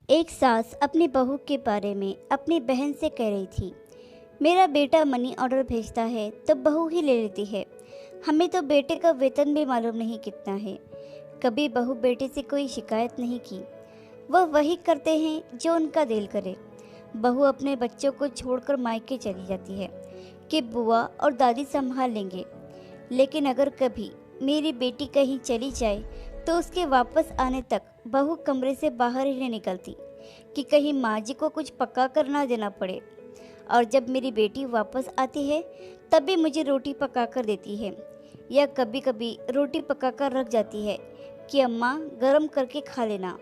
एक सास अपनी बहू के बारे में अपनी बहन से कह रही थी, मेरा बेटा मनी ऑर्डर भेजता है तो बहू ही ले लेती है। हमें तो बेटे का वेतन भी मालूम नहीं कितना है। कभी बहू बेटे से कोई शिकायत नहीं की। वह वही करते हैं जो उनका दिल करे। बहू अपने बच्चों को छोड़कर मायके चली जाती है कि बुआ और दादी संभाल लेंगे। लेकिन अगर कभी मेरी बेटी कहीं चली जाए तो उसके वापस आने तक बहू कमरे से बाहर ही नहीं निकलती कि कहीं माँ जी को कुछ पका कर ना देना पड़े। और जब मेरी बेटी वापस आती है तब भी मुझे रोटी पका कर देती है, या कभी कभी रोटी पका कर रख जाती है कि अम्मा गरम करके खा लेना।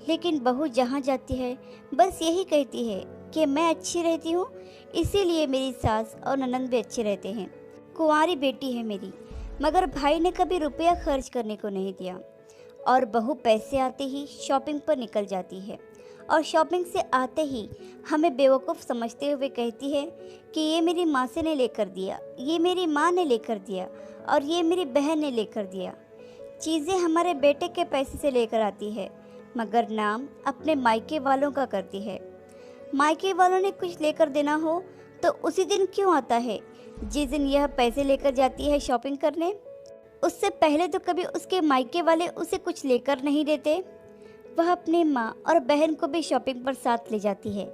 लेकिन बहू जहाँ जाती है बस यही कहती है कि मैं अच्छी रहती हूँ, इसीलिए मेरी सास और ननंद भी अच्छे रहते हैं। कुंवारी बेटी है मेरी, मगर भाई ने कभी रुपया खर्च करने को नहीं दिया। और बहू पैसे आते ही शॉपिंग पर निकल जाती है और शॉपिंग से आते ही हमें बेवकूफ़ समझते हुए कहती है कि ये मेरी माँ से ने लेकर दिया, ये मेरी माँ ने लेकर दिया और ये मेरी बहन ने लेकर दिया। चीज़ें हमारे बेटे के पैसे से लेकर आती है, मगर नाम अपने मायके वालों का करती है। मायके वालों ने कुछ लेकर देना हो तो उसी दिन क्यों आता है जिस दिन यह पैसे लेकर जाती है शॉपिंग करने। उससे पहले तो कभी उसके मायके वाले उसे कुछ लेकर नहीं देते। वह अपने माँ और बहन को भी शॉपिंग पर साथ ले जाती है,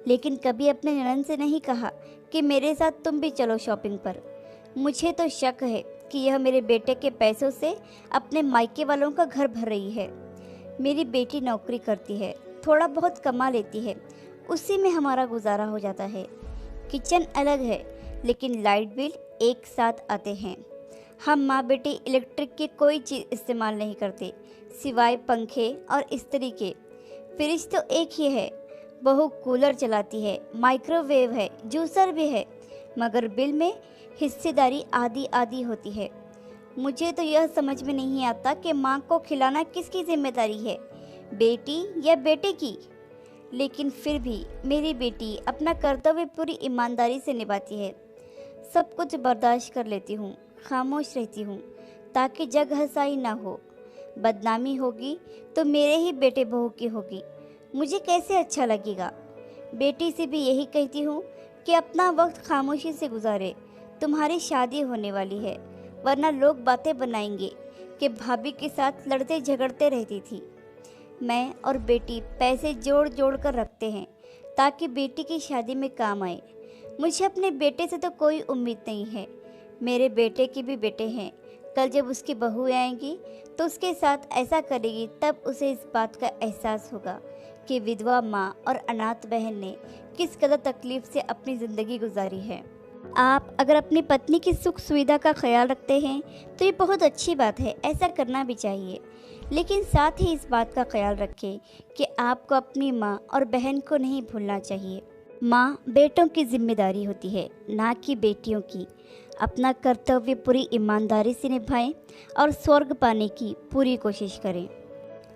लेकिन कभी अपने ननद से नहीं कहा कि मेरे साथ तुम भी चलो शॉपिंग पर। मुझे तो शक है कि यह मेरे बेटे के पैसों से अपने मायके वालों का घर भर रही है। मेरी बेटी नौकरी करती है, थोड़ा बहुत कमा लेती है, उसी में हमारा गुजारा हो जाता है। किचन अलग है लेकिन लाइट बिल एक साथ आते हैं। हम माँ बेटी इलेक्ट्रिक की कोई चीज़ इस्तेमाल नहीं करते सिवाय पंखे और इस्त्री के। फ्रिज तो एक ही है, बहू कूलर चलाती है, माइक्रोवेव है, जूसर भी है, मगर बिल में हिस्सेदारी आधी आधी होती है। मुझे तो यह समझ में नहीं आता कि माँ को खिलाना किसकी जिम्मेदारी है, बेटी या बेटे की। लेकिन फिर भी मेरी बेटी अपना कर्तव्य पूरी ईमानदारी से निभाती है। सब कुछ बर्दाश्त कर लेती हूँ, खामोश रहती हूँ ताकि जग हंसाई ना हो। बदनामी होगी तो मेरे ही बेटे बहू की होगी, मुझे कैसे अच्छा लगेगा। बेटी से भी यही कहती हूँ कि अपना वक्त खामोशी से गुजारे। तुम्हारी शादी होने वाली है, वरना लोग बातें बनाएंगे कि भाभी के साथ लड़ते झगड़ते रहती थी। मैं और बेटी पैसे जोड़ जोड़ कर रखते हैं ताकि बेटी की शादी में काम आए। मुझे अपने बेटे से तो कोई उम्मीद नहीं है, मेरे बेटे के भी बेटे हैं। कल जब उसकी बहू आएंगी तो उसके साथ ऐसा करेगी, तब उसे इस बात का एहसास होगा कि विधवा माँ और अनाथ बहन ने किस कदर तकलीफ़ से अपनी ज़िंदगी गुजारी है। आप अगर अपनी पत्नी की सुख सुविधा का ख्याल रखते हैं तो ये बहुत अच्छी बात है, ऐसा करना भी चाहिए। लेकिन साथ ही इस बात का ख्याल रखें कि आपको अपनी माँ और बहन को नहीं भूलना चाहिए। माँ बेटों की जिम्मेदारी होती है, ना कि बेटियों की। अपना कर्तव्य पूरी ईमानदारी से निभाएं और स्वर्ग पाने की पूरी कोशिश करें।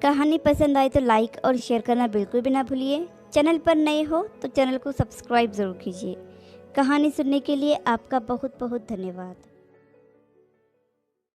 कहानी पसंद आए तो लाइक और शेयर करना बिल्कुल भी ना भूलिए। चैनल पर नए हो तो चैनल को सब्सक्राइब ज़रूर कीजिए। कहानी सुनने के लिए आपका बहुत बहुत धन्यवाद।